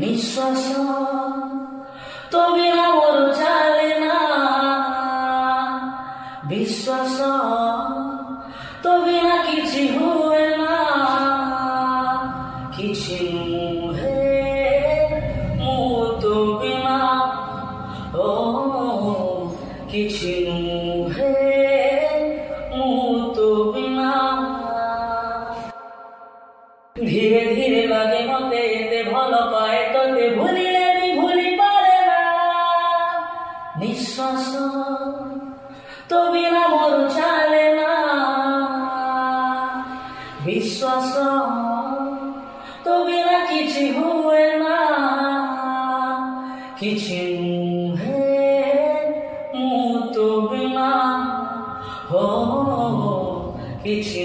নিঃশ্বাস তো বিনা মোর চলে না, বিশ্বাস তো বিনা কিছু হুয়ে না, কিছু হে মুতো বিনা, ও কিছু হে মুতো বিনা। ধীরে ধীরে লাগে মতে এতে ভালো পায় তোতে ভুলিলে বি ভুলি পারে না। নিঃশ্বাস তো বিনা মোর চলে না, বিশ্বাস তো বিনা কিছু হুয়ে না, কিছু হে মুতো বিনা, হো কিছু